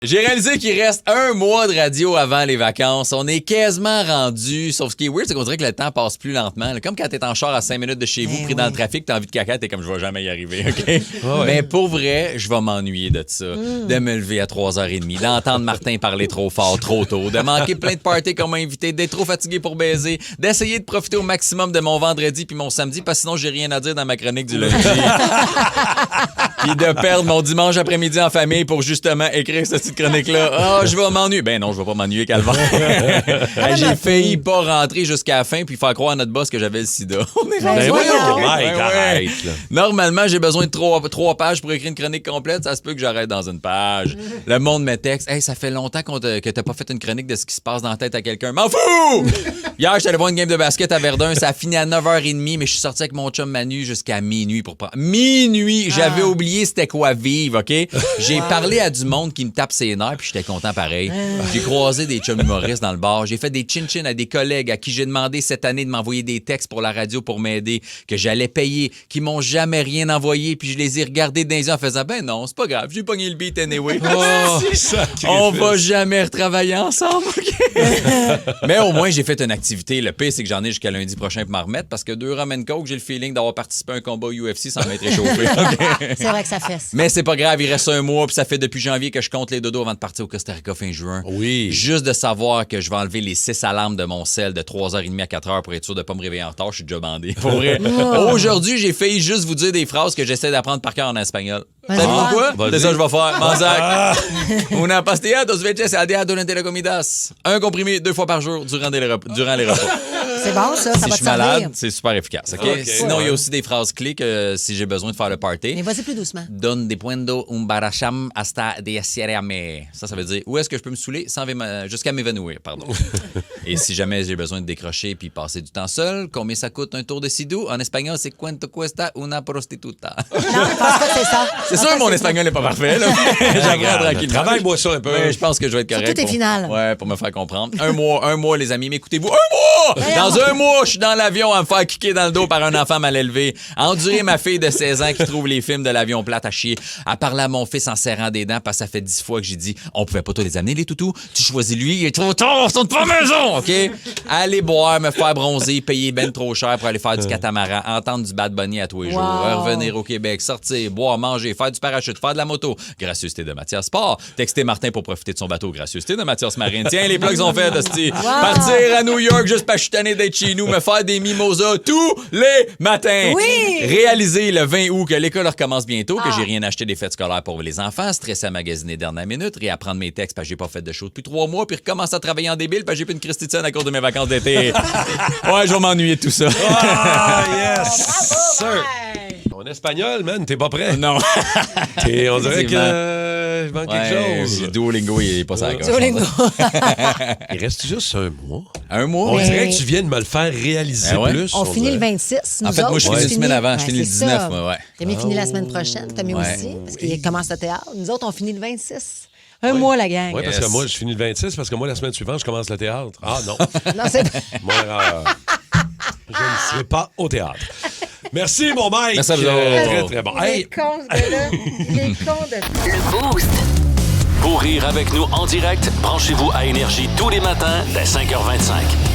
J'ai réalisé qu'il reste un mois de radio avant les vacances. On est quasiment rendu. Sauf ce qui est weird, c'est qu'on dirait que le temps passe plus lentement. Comme quand t'es en char à 5 minutes de chez vous, pris dans le trafic, t'as envie de caca, t'es comme je vais jamais y arriver, OK? Mais pour vrai, je vais m'ennuyer de ça. De me lever à 3h30, d'entendre Martin parler trop fort, trop tôt, de manquer plein de parties qu'on m'a invité, d'être trop fatigué pour baiser, d'essayer de profiter au maximum de mon vendredi puis mon samedi, parce que sinon j'ai rien à dire dans ma chronique du lundi. Puis de perdre mon dimanche après-midi en famille pour justement écrire cette petite chronique-là. Ah, je vais m'ennuyer. Ben non, je vais pas m'ennuyer, calvaire. J'ai failli pas rentrer jusqu'à la fin puis faire croire à notre boss que j'avais le sida. On est rendu arrête. Normalement, j'ai besoin de 3 pages pour écrire une chronique complète. Ça se peut que j'arrête dans une page. Le monde me texte. Hey, ça fait longtemps que t'as pas fait une chronique de ce qui se passe dans la tête à quelqu'un. M'en fous! Hier, j'étais allé voir une game de basket à Verdun. Ça a fini à 9h30, mais je suis sorti avec mon chum Manu jusqu'à minuit pour prendre. Minuit! J'avais oublié c'était quoi vivre, OK? J'ai parlé à du monde qui me tape ses nerfs, puis j'étais content pareil. J'ai croisé des chums humoristes dans le bar. J'ai fait des chin-chin à des collègues à qui j'ai demandé cette année de m'envoyer des textes pour la radio pour m'aider, que j'allais payer, qui m'ont jamais rien envoyé, puis je les ai regardés dans les yeux en faisant « Ben non, c'est pas grave, j'ai pogné le beat anyway. On va jamais retravailler ensemble, OK? » Mais au moins, j'ai fait une activité. Le pire, c'est que j'en ai jusqu'à lundi prochain pour m'en remettre, parce que 2 rum and coke, j'ai le feeling d'avoir participé à un combat UFC sans m'être échauffé. C'est vrai que ça fesse. Mais c'est pas grave, il reste un mois, puis ça fait depuis janvier que je compte les dodos avant de partir au Costa Rica fin juin. Oui. Juste de savoir que je vais enlever les 6 alarmes de mon sel de 3h30 à 4h pour être sûr de pas me réveiller en retard, je suis déjà bandé. Pour vrai. Aujourd'hui, j'ai failli juste vous dire des phrases que j'essaie d'apprendre par cœur en espagnol. Savez-vous quoi? C'est ça que je vais faire. Manzac. Una pastilla, 2 veces al día durante las comidas. Un comprimé 2 fois par jour durant les repas. C'est bon, ça Si va je te suis malade, servir. c'est super efficace. OK? Sinon, il y a aussi des phrases clés que si j'ai besoin de faire le party. Mais vas-y plus doucement. Donde puedo un baracham hasta desierame. Ça veut dire où est-ce que je peux me saouler jusqu'à m'évanouir, pardon. Et si jamais j'ai besoin de décrocher puis passer du temps seul, combien ça coûte un tour de sidou? En espagnol, c'est cuánto cuesta una prostituta. Non, je pense pas que c'est ça. C'est sûr que mon espagnol n'est pas parfait, là. J'apprends tranquillement. Travaille-moi ça un peu. Ouais, je pense que je vais être correct. Surtout tes finales. Ouais, pour me faire comprendre. Un mois, les amis. Mais écoutez-vous, un mois! Dans un mois, je suis dans l'avion à me faire kicker dans le dos par un enfant mal élevé. À endurer ma fille de 16 ans qui trouve les films de l'avion plate à chier. À parler à mon fils en serrant des dents parce que ça fait 10 fois que j'ai dit on pouvait pas tous les amener, les toutous. Tu choisis lui, il est trop tard, ils sont pas à la maison, OK? Aller boire, me faire bronzer, payer ben trop cher pour aller faire du catamaran, entendre du Bad Bunny à tous les jours, revenir au Québec, sortir, boire, manger, faire du parachute, faire de la moto. Gracieuseté de Mathias Sport. Texter Martin pour profiter de son bateau. Gracieuseté de Mathias Marine. Tiens, les plugs sont faits, hostie. Partir à New York juste parce que je suis tanné d'être chez nous, me faire des mimosas tous les matins. Oui! Réaliser le 20 août que l'école recommence bientôt, que j'ai rien acheté des fêtes scolaires pour les enfants, stresser à magasiner dernière minute, réapprendre mes textes parce que j'ai pas fait de show depuis 3 mois, puis recommencer à travailler en débile parce que j'ai plus une Christie de scène à cause de mes vacances d'été. Ouais, je vais m'ennuyer de tout ça. Ah, yes! Sir. En espagnol, man, t'es pas prêt. Non. On dirait que il manque quelque chose. Duolingo, il est pas ça. Duolingo. Il reste juste un mois. Un mois? On dirait que tu viens de me le faire réaliser plus. On finit le dirait. 26. En fait, moi, je finis une semaine avant. Je finis le 19, moi, ouais. T'as fini la semaine prochaine. T'as mis aussi, parce qu'il commence le théâtre. Nous autres, on finit le 26. Un mois, la gang. Oui, parce que moi, je finis le 26, parce que moi, la semaine suivante, je commence le théâtre. Ah, non. Non, c'est Mon erreur. Je ne serai pas au théâtre. Merci, mon Mike. Merci à vous. Très, très bon. Il Hey, est con, ce gars-là. Il est con de... Le Boost. Pour rire avec nous en direct, branchez-vous à Énergie tous les matins dès 5h25.